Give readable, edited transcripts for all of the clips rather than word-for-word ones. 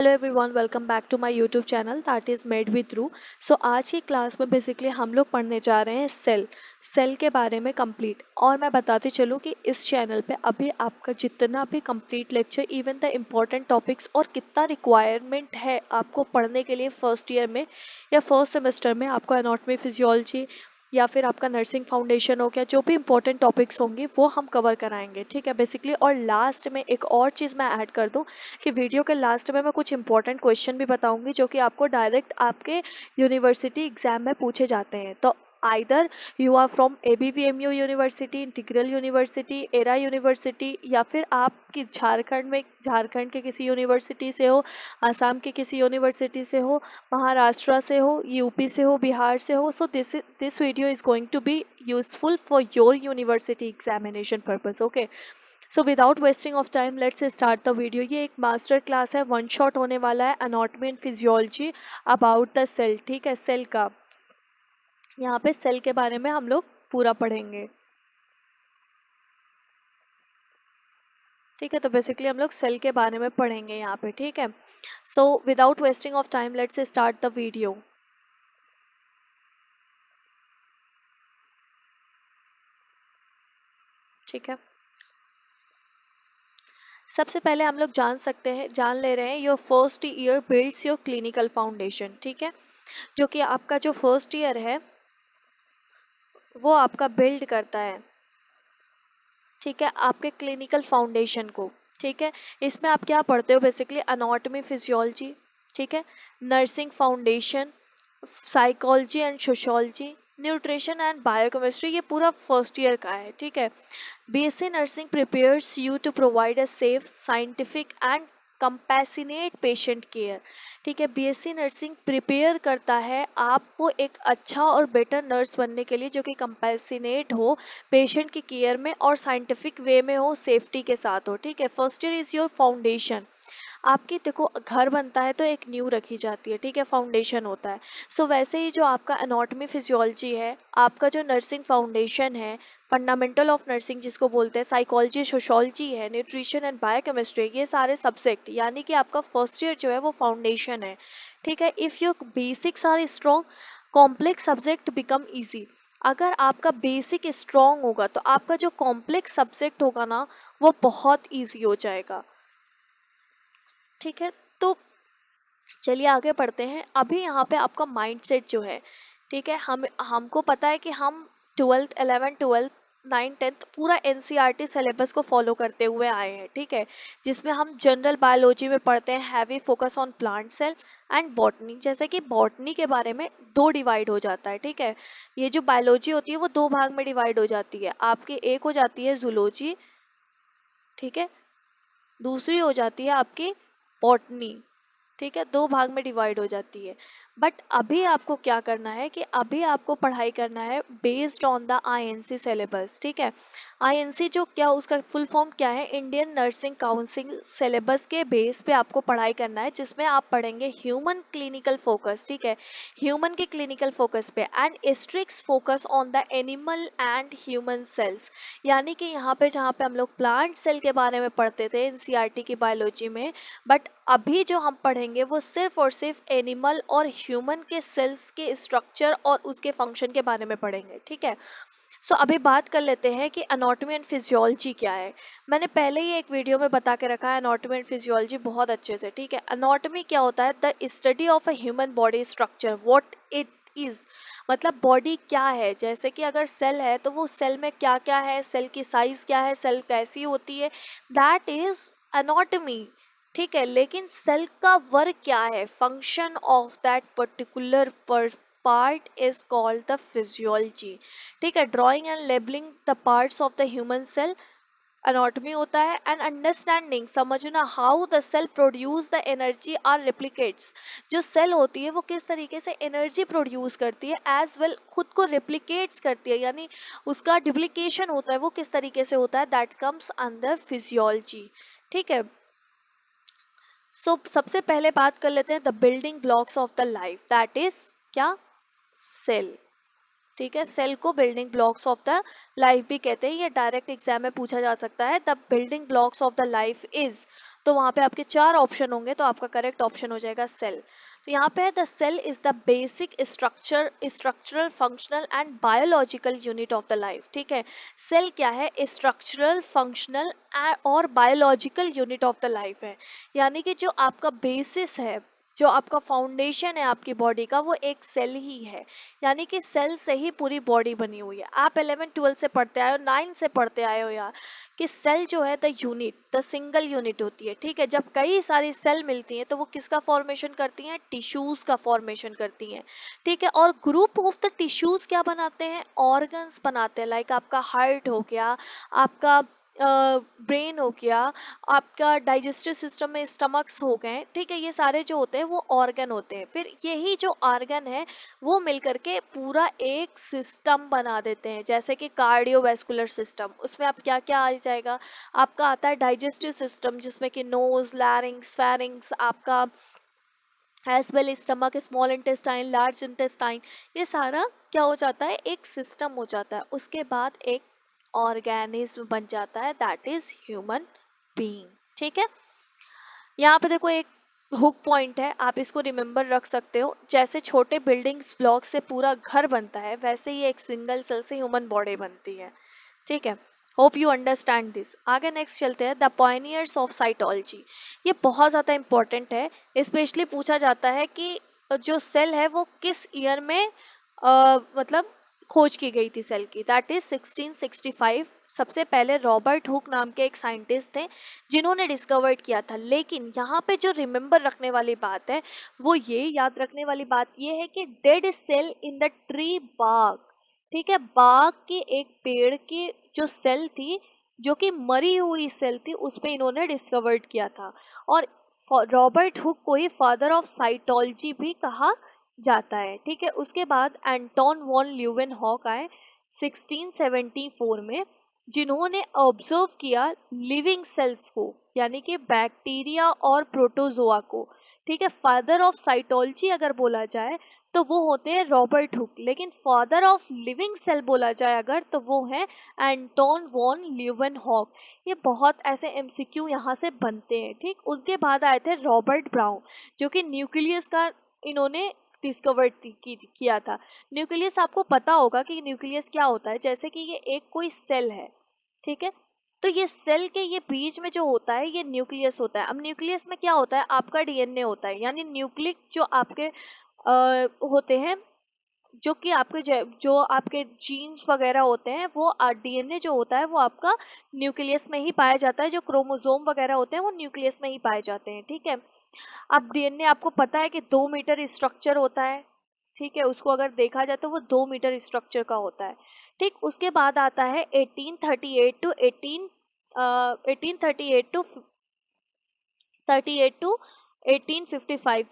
Hello everyone, welcome back to my YouTube channel that is made with रू। So आज की class में basically हम लोग पढ़ने जा रहे हैं सेल के बारे में कंप्लीट। और मैं बताती चलूँ कि इस चैनल पे अभी आपका जितना भी complete lecture, even the important topics और कितना रिक्वायरमेंट है आपको पढ़ने के लिए फर्स्ट ईयर में या फर्स्ट सेमेस्टर में, आपको एनाटॉमी फिजियोलॉजी या फिर आपका नर्सिंग फाउंडेशन हो गया, जो भी इंपॉर्टेंट टॉपिक्स होंगे वो हम कवर कराएंगे। ठीक है बेसिकली। और लास्ट में एक और चीज़ मैं ऐड कर दूं कि वीडियो के लास्ट में मैं कुछ इंपॉर्टेंट क्वेश्चन भी बताऊंगी जो कि आपको डायरेक्ट आपके यूनिवर्सिटी एग्जाम में पूछे जाते हैं। तो either you are from ABVMU university, integral university, Era university, या फिर आप कि झारखंड के किसी यूनिवर्सिटी से हो, आसाम के किसी यूनिवर्सिटी से हो, महाराष्ट्र से हो, यूपी से हो, बिहार से हो। So this video is going to be useful for your university examination purpose. Okay, so without wasting of time let's start the video. ये एक मास्टर क्लास है, वन शॉट होने वाला है, anatomy and physiology about the cell. ठीक है, cell का यहाँ पे सेल के बारे में हम लोग पूरा पढ़ेंगे। ठीक है, तो बेसिकली हम लोग सेल के बारे में पढ़ेंगे यहाँ पे। ठीक है, सो without wasting of time let's start the video. ठीक है, सबसे पहले हम लोग जान ले रहे हैं your first year builds your clinical foundation. ठीक है, जो कि आपका जो फर्स्ट ईयर है वो आपका बिल्ड करता है, ठीक है, आपके क्लिनिकल फाउंडेशन को। ठीक है, इसमें आप क्या पढ़ते हो बेसिकली, एनाटॉमी फिजियोलॉजी, ठीक है, nursing foundation, psychology and sociology, nutrition and biochemistry, ये पूरा फर्स्ट ईयर का है। ठीक है, BSc nursing prepares you to provide a safe, scientific and compassionate patient care. ठीक है, BSc नर्सिंग प्रिपेयर करता है आपको एक अच्छा और बेटर नर्स बनने के लिए, जो कि कंपैसिनेट हो पेशेंट की केयर में और साइंटिफिक वे में हो, सेफ्टी के साथ हो। ठीक है, first year is your foundation. आपकी देखो घर बनता है तो एक नींव रखी जाती है, ठीक है, फाउंडेशन होता है। सो वैसे ही जो आपका एनाटॉमी फिजियोलॉजी है, आपका जो नर्सिंग फाउंडेशन है, फंडामेंटल ऑफ नर्सिंग जिसको बोलते हैं, साइकोलॉजी, सोशियोलॉजी है, न्यूट्रिशन एंड बायोकेमिस्ट्री, ये सारे सब्जेक्ट यानी कि आपका फर्स्ट ईयर जो है वो फाउंडेशन है। ठीक है, if your basics are strong, complex subject become easy. अगर आपका बेसिक स्ट्रॉन्ग होगा तो आपका जो कॉम्प्लेक्स सब्जेक्ट होगा ना, वो बहुत ईजी हो जाएगा। ठीक है, तो चलिए आगे पढ़ते हैं। अभी यहाँ पे आपका माइंडसेट जो है, ठीक है, हमको पता है कि हम 12th 9th 10th पूरा NCERT सिलेबस को फॉलो करते हुए आए हैं। ठीक है, जिसमें हम जनरल बायोलॉजी में पढ़ते हैं heavy focus on plant cell and botany. जैसे कि बॉटनी के बारे में दो डिवाइड हो जाता है। ठीक है, ये जो बायोलॉजी होती है वो दो भाग में डिवाइड हो जाती है आपकी। एक हो जाती है जूलॉजी, ठीक है, दूसरी हो जाती है आपकी बॉटनी। ठीक है, दो भाग में डिवाइड हो जाती है। बट अभी आपको क्या करना है कि अभी आपको पढ़ाई करना है based on the INC syllabus. ठीक है, INC जो क्या, उसका फुल फॉर्म क्या है, इंडियन नर्सिंग काउंसिल सिलेबस के बेस पे आपको पढ़ाई करना है, जिसमें आप पढ़ेंगे ह्यूमन क्लिनिकल फोकस। ठीक है, ह्यूमन के क्लिनिकल फोकस पे and strict focus on the animal and human cells. यानी कि यहाँ पे जहाँ पे हम लोग प्लांट सेल के बारे में पढ़ते थे NCERT की बायोलॉजी में, बट अभी जो हम पढ़ेंगे वो सिर्फ और सिर्फ एनिमल और ह्यूमन के सेल्स के स्ट्रक्चर और उसके फंक्शन के बारे में पढ़ेंगे। ठीक है, सो अभी बात कर लेते हैं कि एनाटॉमी एंड फिजियोलॉजी क्या है। मैंने पहले ही एक वीडियो में बता के रखा है एनाटॉमी एंड फिजियोलॉजी बहुत अच्छे से। ठीक है, एनाटॉमी क्या होता है, the study of a human body structure, what it is, मतलब बॉडी क्या है। जैसे कि अगर सेल है तो वो सेल में क्या क्या है, सेल की साइज क्या है, सेल कैसी होती है, दैट इज एनाटॉमी। ठीक है, लेकिन सेल का वर्क क्या है, function of that particular part is called the physiology. ठीक है, drawing and labelling the parts of the human cell anatomy होता है, एंड अंडरस्टैंडिंग, समझना, how the cell produce the energy or replicates, जो cell होती है वो किस तरीके से एनर्जी प्रोड्यूस करती है, एज वेल खुद को रिप्लिकेट्स करती है, यानी उसका डुप्लीकेशन होता है वो किस तरीके से होता है, दैट कम्स अंडर फिजियोलॉजी। ठीक है, सबसे पहले बात कर लेते हैं the building blocks of the life, that is क्या, सेल। ठीक है, सेल को building blocks of the life भी कहते हैं, ये डायरेक्ट एग्जाम में पूछा जा सकता है। The building blocks of the life is, तो वहाँ पे आपके 4 ऑप्शन होंगे, तो आपका करेक्ट ऑप्शन हो जाएगा सेल। तो यहाँ पे है the cell is the basic structural functional and biological unit of the life. ठीक है, सेल क्या है? स्ट्रक्चरल फंक्शनल और biological unit of the life है, यानी कि जो आपका बेसिस है, जो आपका फाउंडेशन है आपकी बॉडी का, वो एक सेल ही है। यानी कि सेल से ही पूरी बॉडी बनी हुई है। आप 11 12 से पढ़ते आए हो, 9 से पढ़ते आए हो यार, कि सेल जो है the unit, the single unit होती है। ठीक है, जब कई सारी सेल मिलती हैं तो वो किसका फॉर्मेशन करती हैं? टिश्यूज का फॉर्मेशन करती हैं। ठीक है, और ग्रुप ऑफ द टिश्यूज क्या बनाते हैं? ऑर्गन्स बनाते हैं। लाइक आपका हार्ट हो गया, आपका ब्रेन हो गया, आपका डाइजेस्टिव सिस्टम में स्टमक्स हो गए। ठीक है, ये सारे जो होते हैं वो ऑर्गन होते हैं। फिर यही जो ऑर्गन है वो मिलकर के पूरा एक सिस्टम बना देते हैं, जैसे कि कार्डियोवैस्कुलर सिस्टम। उसमें आप क्या क्या आ जाएगा? आपका आता है डाइजेस्टिव सिस्टम, जिसमें कि नोज, लैरिंग्स, फेरिंग्स, आपका as well stomach, small intestine, large intestine, ये सारा क्या हो जाता है? एक सिस्टम हो जाता है। उसके बाद एक ऑर्गेनिज्म बन जाता है, दैट इज ह्यूमन बीइंग। ठीक है, यहाँ पे देखो एक हुक पॉइंट है, आप इसको रिमेंबर रख सकते हो। जैसे छोटे बिल्डिंग्स ब्लॉक से पूरा घर बनता है, वैसे ही एक सिंगल सेल से ह्यूमन बॉडी बनती है। ठीक है, होप यू अंडरस्टैंड दिस। आगे नेक्स्ट चलते हैं, द पॉयनियर्स ऑफ साइटोलॉजी। ये बहुत ज़्यादा इंपॉर्टेंट है। स्पेशली पूछा जाता है कि जो सेल है वो किस ईयर में मतलब खोज की गई थी सेल की। That is 1665। सबसे पहले रॉबर्ट हुक नाम के एक साइंटिस्ट थे जिन्होंने डिस्कवर्ड किया था। लेकिन यहाँ पे जो रिमेंबर रखने वाली बात है, वो ये याद रखने वाली बात ये है कि dead cell in the tree bark. ठीक है, बाग के एक पेड़ की जो सेल थी, जो कि मरी हुई सेल थी, उस पे इन्होंने डिस्कवर्ड किया था। और रॉबर्ट हुक को ही फादर ऑफ साइटोलॉजी भी कहा जाता है। ठीक है, उसके बाद एंटोन वॉन ल्यूवेनहॉक आए 1674 में, जिन्होंने ऑब्जर्व किया लिविंग सेल्स को, यानी कि बैक्टीरिया और प्रोटोजोआ को। ठीक है, फादर ऑफ साइटोलॉजी अगर बोला जाए तो वो होते हैं रॉबर्ट हुक, लेकिन फादर ऑफ लिविंग सेल बोला जाए अगर, तो वो है एंटोन वॉन ल्यूवेनहॉक। ये बहुत ऐसे एमसीक्यू यहाँ से बनते हैं। ठीक, उनके बाद आए थे रॉबर्ट ब्राउन, जो कि न्यूक्लियस का इन्होंने डिस्कवर्ड किया था। न्यूक्लियस आपको पता होगा कि न्यूक्लियस क्या होता है, जैसे कि ये एक कोई सेल है। ठीक है, तो ये सेल के ये बीच में जो होता है ये न्यूक्लियस होता है। अब न्यूक्लियस में क्या होता है? आपका डीएनए होता है, यानी न्यूक्लिक जो आपके होते हैं, जो कि आपके जो आपके जीन्स वगैरह होते हैं, वो डीएनए जो होता है वो आपका न्यूक्लियस में ही पाया जाता है। जो क्रोमोसोम वगैरह होते हैं वो न्यूक्लियस में ही पाए जाते हैं। ठीक है, अब डीएनए आपको पता है कि 2 मीटर स्ट्रक्चर होता है। ठीक है, उसको अगर देखा जाए तो वो 2 मीटर स्ट्रक्चर का होता है। ठीक, उसके बाद आता है 1838 टू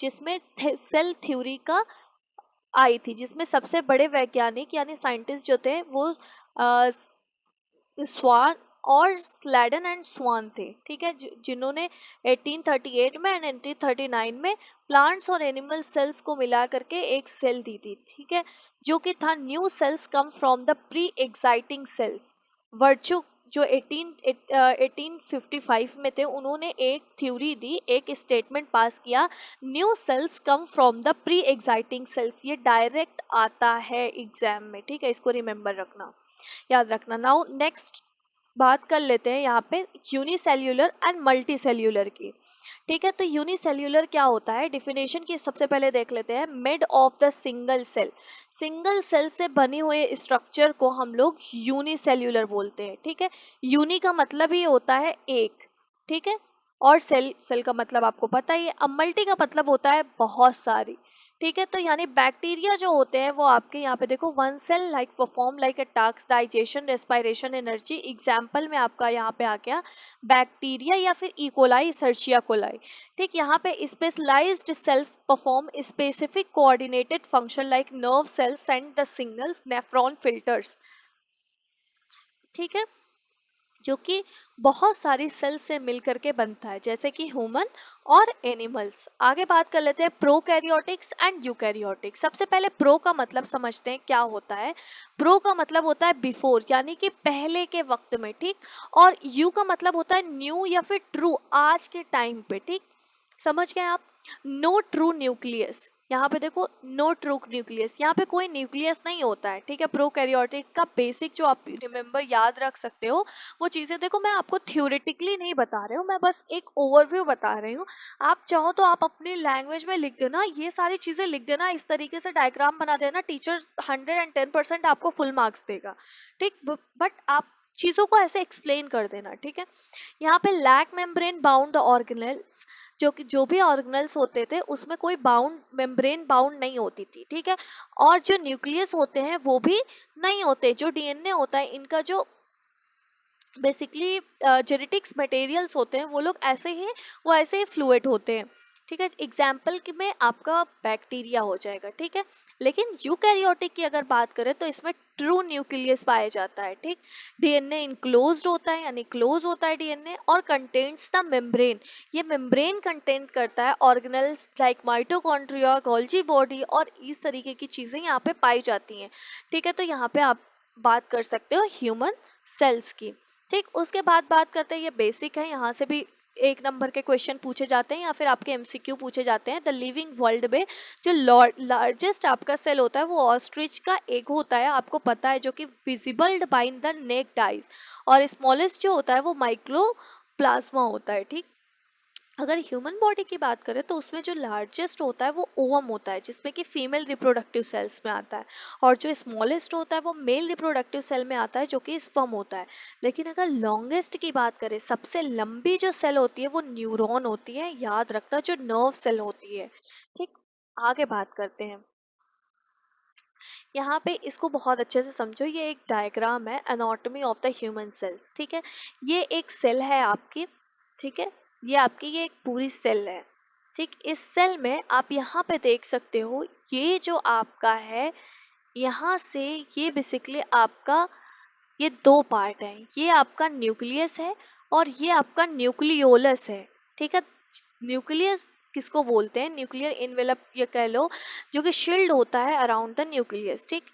जिसमें सेल थ्योरी का आई थी, जिसमें सबसे बड़े वैज्ञानिक यानी साइंटिस्ट जो थे वो स्वान और स्लैडन एंड स्वान थे। ठीक है, जिन्होंने 1838 में एंड 1839 में प्लांट्स और एनिमल सेल्स को मिला करके एक सेल दी थी। ठीक है, जो कि था new cells come from the pre existing cells. Virchow जो 1855 में थे, उन्होंने एक थ्योरी दी, एक स्टेटमेंट पास किया, new cells come from the pre existing cells. ये डायरेक्ट आता है एग्जाम में। ठीक है, इसको रिमेंबर रखना, याद रखना। नाउ नेक्स्ट बात कर लेते हैं यहाँ पे यूनिसेल्यूलर एंड मल्टी सेल्यूलर की। ठीक है, तो यूनिसेल्यूलर क्या होता है? डिफिनेशन की सबसे पहले देख लेते हैं। Made of the single cell, single cell से बने हुए स्ट्रक्चर को हम लोग यूनिसेल्यूलर बोलते हैं। ठीक है, यूनि का मतलब ही होता है एक। ठीक है, और सेल, सेल का मतलब आपको पता ही है। अब मल्टी का मतलब होता है बहुत सारी। ठीक है, तो यानी बैक्टीरिया जो होते हैं वो आपके यहाँ पे देखो, one cell like perform like a task, digestion, respiration, energy. Example में आपका यहाँ पे आ गया बैक्टीरिया या फिर इकोलाई, सर्चिया कोलाई। ठीक, यहाँ पे specialized cells perform specific coordinated function like nerve cells send the signals, nephron, filters. ठीक है, जो कि बहुत सारी सेल से मिल करके बनता है, जैसे कि ह्यूमन और एनिमल्स। आगे बात कर लेते हैं प्रोकैरियोटिक्स एंड यूकैरियोटिक्स। सबसे पहले प्रो का मतलब समझते हैं क्या होता है। प्रो का मतलब होता है बिफोर, यानी कि पहले के वक्त में, ठीक। और यू का मतलब होता है न्यू या फिर ट्रू, आज के टाइम पे, ठीक। समझ गए आप। नो ट्रू न्यूक्लियस, यहाँ पे देखो नो ट्रू न्यूक्लियस, यहाँ पे कोई न्यूक्लियस नहीं होता है, ठीक है। प्रोकैरियोटिक का बेसिक जो आप रिमेम्बर याद रख सकते हो वो चीजें, देखो मैं आपको थ्योरेटिकली नहीं बता रही हूँ, मैं बस एक ओवरव्यू बता रही हूँ। आप चाहो तो आप अपनी लैंग्वेज में लिख देना, ये सारी चीजें लिख देना, इस तरीके से डायग्राम बना देना, टीचर 110% आपको फुल मार्क्स देगा, ठीक। बट आप चीजों को ऐसे एक्सप्लेन कर देना, ठीक है। यहाँ पे लैक मेम्ब्रेन बाउंड ऑर्गेनेल्स, जो कि जो भी ऑर्गेनेल्स होते थे उसमें कोई बाउंड मेम्ब्रेन बाउंड नहीं होती थी, ठीक है। और जो न्यूक्लियस होते हैं वो भी नहीं होते। जो डीएनए होता है इनका जो बेसिकली जेनेटिक्स मटेरियल्स होते हैं वो लोग ऐसे ही, वो ऐसे ही फ्लूइड होते हैं, ठीक है। एग्जाम्पल में आपका बैक्टीरिया हो जाएगा, ठीक है। लेकिन यूकैरियोटिक की अगर बात करें तो इसमें ट्रू न्यूक्लियस पाया जाता है, ठीक। डीएनए इनक्लोज्ड होता है, यानी क्लोज होता है डीएनए, और कंटेन्स द मेम्ब्रेन, ये मेम्ब्रेन कंटेन करता है organelles like mitochondria, Golgi body, और इस तरीके की चीजें यहाँ पे पाई जाती हैं, ठीक है। तो यहाँ पे आप बात कर सकते हो ह्यूमन सेल्स की, ठीक। उसके बाद बात करते हैं, ये बेसिक है, यहाँ से भी एक नंबर के क्वेश्चन पूछे जाते हैं या फिर आपके एमसीक्यू पूछे जाते हैं। द लिविंग वर्ल्ड में जो लार्जेस्ट आपका सेल होता है वो ऑस्ट्रिच का एग होता है, आपको पता है, जो कि visible by the necked eyes. और स्मॉलेस्ट जो होता है वो माइक्रोप्लाज्मा होता है, ठीक। अगर ह्यूमन बॉडी की बात करें तो उसमें जो लार्जेस्ट होता है वो ओवम होता है, जिसमें कि फीमेल रिप्रोडक्टिव सेल्स में आता है। और जो स्मॉलेस्ट होता है वो मेल रिप्रोडक्टिव सेल में आता है, जो कि स्पर्म होता है। लेकिन अगर लॉन्गेस्ट की बात करें, सबसे लंबी जो सेल होती है वो न्यूरॉन होती है, याद रखना, जो नर्व सेल होती है, ठीक। आगे बात करते हैं, यहाँ पे इसको बहुत अच्छे से समझो। ये एक डायग्राम है, anatomy of the human cells, ठीक है। ये एक सेल है आपकी, ठीक है। ये आपकी ये एक पूरी सेल है, ठीक। इस सेल में आप यहाँ पे देख सकते हो, ये जो आपका है, यहाँ से ये बेसिकली आपका ये दो पार्ट है, ये आपका न्यूक्लियस है और ये आपका न्यूक्लियोलस है, ठीक है। न्यूक्लियस किसको बोलते हैं, न्यूक्लियर इनवेलप ये कह लो, जो कि शील्ड होता है अराउंड द न्यूक्लियस, ठीक।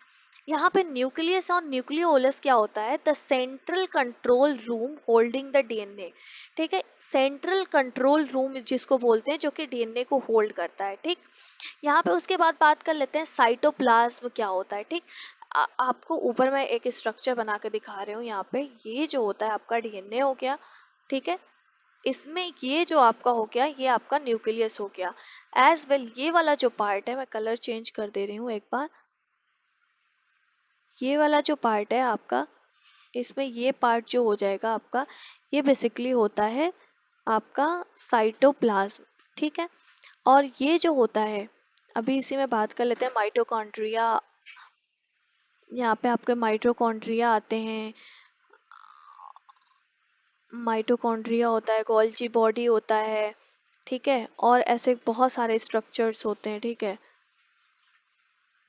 यहाँ पे न्यूक्लियस और न्यूक्लियोलस क्या होता है, the central control room holding the DNA, ठीक है। सेंट्रल कंट्रोल रूम जिसको बोलते हैं, जो कि डीएनए को होल्ड करता है, ठीक। यहाँ पे उसके बाद बात कर लेते हैं साइटोप्लाज्म क्या होता है, ठीक। आपको ऊपर मैं एक स्ट्रक्चर बना के दिखा रही हूँ। यहाँ पे ये जो होता है आपका डीएनए हो गया, ठीक है। इसमें ये जो आपका हो गया, ये आपका न्यूक्लियस हो गया। एज वेल ये वाला जो पार्ट है, मैं कलर चेंज कर दे रही हूँ एक बार, ये वाला जो पार्ट है आपका, इसमें ये पार्ट जो हो जाएगा आपका, ये बेसिकली होता है आपका साइटोप्लाज्म, ठीक है। और ये जो होता है, अभी इसी में बात कर लेते हैं माइटोकॉन्ड्रिया। यहाँ पे आपके माइटोकॉन्ड्रिया आते हैं, माइटोकॉन्ड्रिया होता है, गोल्जी बॉडी होता है, ठीक है। और ऐसे बहुत सारे स्ट्रक्चर्स होते हैं, ठीक है,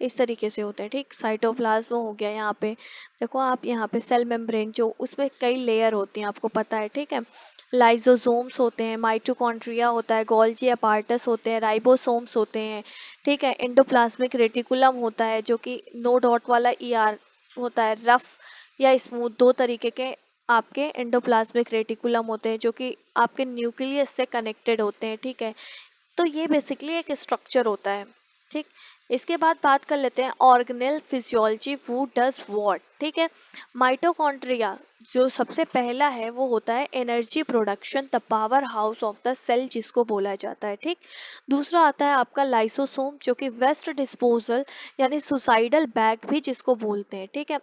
इस तरीके से होते हैं, ठीक। साइटोप्लाज्म हो गया। यहाँ पे देखो आप, यहाँ पे सेल मेम्ब्रेन, जो उसमें कई लेयर होती हैं आपको पता है, ठीक है। लाइजोसोम्स होते हैं, माइटोकॉन्ड्रिया होता है, गोल्जी अपार्टस होते हैं, राइबोसोम्स होते हैं, ठीक है। एंडोप्लाज्मिक रेटिकुलम होता है, जो कि नो डॉट वाला ईआर होता है, रफ या स्मूथ, दो तरीके के आपके एंडोप्लाज्मिक रेटिकुलम होते हैं, जो कि आपके न्यूक्लियस से कनेक्टेड होते हैं, ठीक है। तो ये बेसिकली एक स्ट्रक्चर होता है, ठीक। इसके बाद बात कर लेते हैं organelle physiology, who does what, ठीक है। माइटोकॉन्ड्रिया जो सबसे पहला है वो होता है energy production, the power house of the cell जिसको बोला जाता है, ठीक। दूसरा आता है आपका लाइसोसोम, जो कि वेस्ट डिस्पोजल यानी सुसाइडल बैग भी जिसको बोलते हैं, ठीक है।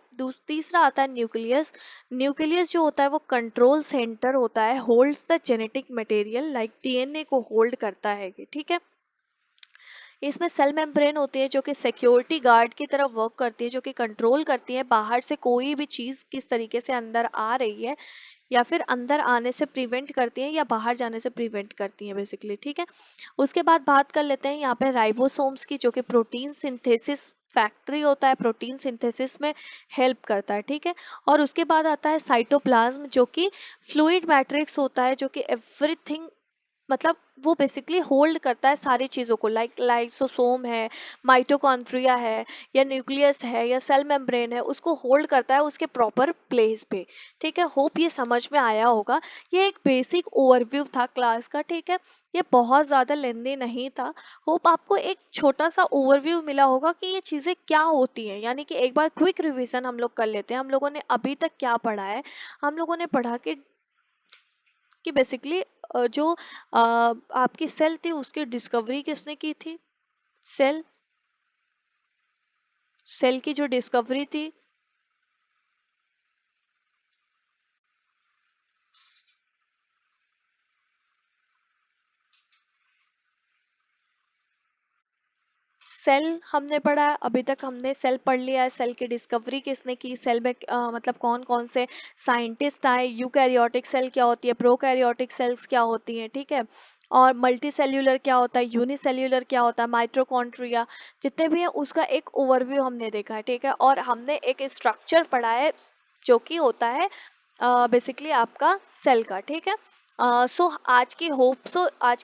तीसरा आता है न्यूक्लियस। न्यूक्लियस जो होता है वो कंट्रोल सेंटर होता है, holds the genetic material like DNA को होल्ड करता है, ठीक है। इसमें सेल मेम्ब्रेन होती है, जो कि सिक्योरिटी गार्ड की तरह वर्क करती है, जो कि कंट्रोल करती है बाहर से कोई भी चीज किस तरीके से अंदर आ रही है, या फिर अंदर आने से प्रिवेंट करती है या बाहर जाने से प्रिवेंट करती है बेसिकली, ठीक है। उसके बाद बात कर लेते हैं यहाँ पे राइबोसोम्स की, जो कि प्रोटीन सिंथेसिस फैक्ट्री होता है, प्रोटीन सिंथेसिस में हेल्प करता है, ठीक है। और उसके बाद आता है साइटोप्लाज्म, जो कि फ्लूइड मैट्रिक्स होता है, जो कि एवरीथिंग मतलब वो बेसिकली होल्ड करता है सारी चीज़ों को, लाइक लाइसोसोम है, माइटोकॉन्ड्रिया है, या न्यूक्लियस है, या सेल मेम्ब्रेन है, उसको होल्ड करता है उसके प्रॉपर प्लेस पे, ठीक है। होप ये समझ में आया होगा। ये एक बेसिक ओवरव्यू था क्लास का, ठीक है। ये बहुत ज़्यादा लेंदी नहीं था। होप आपको एक छोटा सा ओवरव्यू मिला होगा कि ये चीज़ें क्या होती हैं, यानी कि एक बार क्विक रिवीजन हम लोग कर लेते हैं। हम लोगों ने अभी तक क्या पढ़ा है? हम लोगों ने पढ़ा कि बेसिकली जो आपकी सेल थी उसकी डिस्कवरी किसने की थी? सेल सेल की जो डिस्कवरी थी, सेल हमने पढ़ा है। अभी तक हमने सेल पढ़ लिया है। सेल की डिस्कवरी किसने की, सेल में मतलब कौन कौन से साइंटिस्ट आए, यूकैरियोटिक सेल क्या होती है, प्रोकैरियोटिक सेल्स क्या होती हैं, ठीक है। और मल्टी सेल्यूलर क्या होता है, यूनिसेल्यूलर क्या होता है, माइटोकॉन्ड्रिया, जितने भी है उसका एक ओवरव्यू हमने देखा है, ठीक है। और हमने एक स्ट्रक्चर पढ़ा है जो कि होता है बेसिकली आपका सेल का, ठीक है। सो आज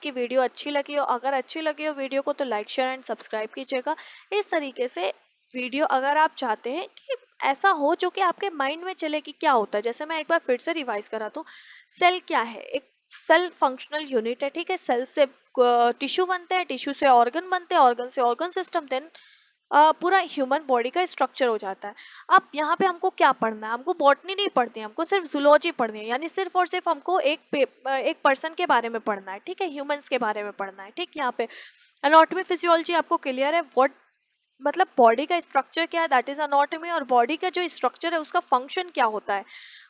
की वीडियो अच्छी लगी हो। अगर अच्छी लगी हो वीडियो को तो लाइक शेयर एंड सब्सक्राइब कीजिएगा। इस तरीके से वीडियो अगर आप चाहते हैं कि ऐसा हो जो कि आपके माइंड में चले कि क्या होता है, जैसे मैं एक बार फिर से रिवाइज करा दूं, सेल क्या है? एक सेल फंक्शनल यूनिट है, ठीक है। सेल से टिश्यू बनते हैं, टिश्यू से ऑर्गन बनते हैं, ऑर्गन से ऑर्गन सिस्टम, देन पूरा ह्यूमन बॉडी का स्ट्रक्चर हो जाता है। अब यहाँ पे हमको क्या पढ़ना है? हमको बॉटनी नहीं पढ़नी है, हमको सिर्फ जूलॉजी पढ़नी है, यानी सिर्फ और सिर्फ हमको एक पर्सन के बारे में पढ़ना है, ठीक है, ह्यूमंस के बारे में पढ़ना है, ठीक। यहाँ पे एनाटॉमी फिजियोलॉजी आपको क्लियर है, व्हाट मतलब बॉडी का स्ट्रक्चर क्या है, दैट इज एनाटॉमी। और बॉडी का जो स्ट्रक्चर है उसका फंक्शन क्या होता है,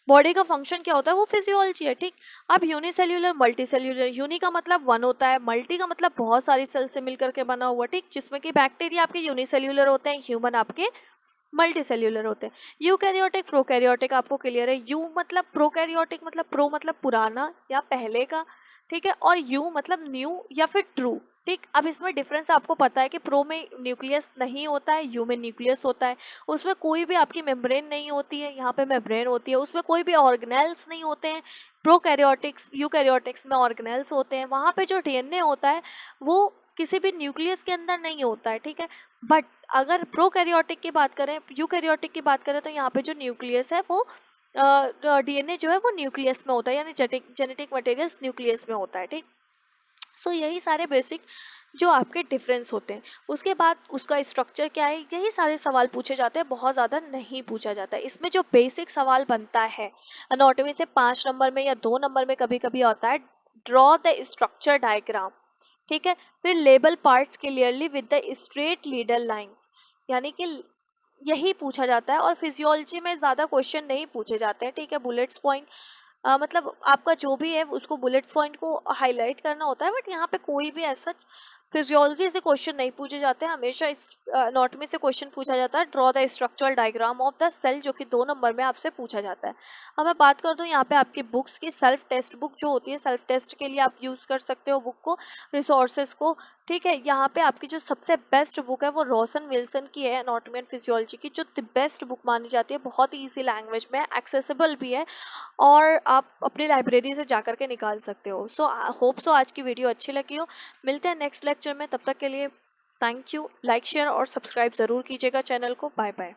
बॉडी का फंक्शन क्या होता है, वो फिजियोलॉजी है, ठीक। अब यूनिसेल्यूलर मल्टी सेल्यूलर, यूनि का मतलब वन होता है, मल्टी का मतलब बहुत सारी सेल से मिलकर के बना हुआ, ठीक, जिसमें कि बैक्टीरिया आपके यूनिसेल्यूलर होते हैं, ह्यूमन आपके मल्टी सेल्यूलर होते हैं। यूकैरियोटिक प्रोकैरियोटिक आपको क्लियर है। यू मतलब प्रोकैरियोटिक मतलब प्रो मतलब पुराना या पहले का, ठीक है। और यू मतलब न्यू या फिर ट्रू, ठीक। अब इसमें डिफरेंस आपको पता है कि प्रो में न्यूक्लियस नहीं होता है, यू में न्यूक्लियस होता है। उसमें कोई भी आपकी मेम्ब्रेन नहीं होती है, यहाँ पे मेम्ब्रेन होती है। उसमें कोई भी ऑर्गेनेल्स नहीं होते हैं, प्रोकैरियोटिक्स यूकैरियोटिक्स में ऑर्गेनेल्स होते हैं। वहाँ पे जो डीएनए होता है वो किसी भी न्यूक्लियस के अंदर नहीं होता है, ठीक है। बट अगर प्रोकैरियोटिक की बात करें, यूकैरियोटिक की बात करें, तो यहाँ पे जो न्यूक्लियस है वो डीएनए जो है वो न्यूक्लियस में होता है, यानी जेनेटिक मटेरियल्स न्यूक्लियस में होता है, ठीक। सो यही सारे बेसिक जो आपके डिफरेंस होते हैं। उसके बाद उसका स्ट्रक्चर क्या है, यही सारे सवाल पूछे जाते हैं, बहुत ज़्यादा नहीं पूछा जाता है। इसमें जो बेसिक सवाल बनता है एनाटॉमी से 5 नंबर में या 2 नंबर में कभी कभी आता है, ड्रॉ द स्ट्रक्चर डायग्राम, ठीक है। फिर label parts clearly with the straight leader lines, यानी कि यही पूछा जाता है। और फिजियोलॉजी में ज़्यादा क्वेश्चन नहीं पूछे जाते हैं, ठीक है। बुलेट्स पॉइंट मतलब आपका जो भी है उसको बुलेट पॉइंट को हाईलाइट करना होता है, बट यहाँ पे कोई भी ऐसा फिजियोलॉजी से क्वेश्चन नहीं पूछे जाते हैं। हमेशा इस एनाटॉमी से क्वेश्चन पूछा जाता है, draw the structural diagram of the cell, जो कि 2 नंबर में आपसे पूछा जाता है। अब मैं बात कर दूं यहाँ पे आपकी बुक्स की, सेल्फ टेक्स्ट बुक जो होती है, सेल्फ टेस्ट के लिए आप यूज कर सकते हो बुक को, रिसोर्सेज को, ठीक है। यहाँ पे आपकी जो सबसे बेस्ट बुक है वो रोशन विल्सन की है, एनाटॉमी एंड फिजियोलॉजी की, जो द बेस्ट बुक मानी जाती है। बहुत ही ईजी लैंग्वेज में, एक्सेसिबल भी है, और आप अपनी लाइब्रेरी से जाकर के निकाल सकते हो। सो होप सो आज की वीडियो अच्छी लगी हो। मिलते हैं नेक्स्ट लेक्चर में, तब तक के लिए थैंक यू। लाइक शेयर और सब्सक्राइब ज़रूर कीजिएगा चैनल को। Bye bye.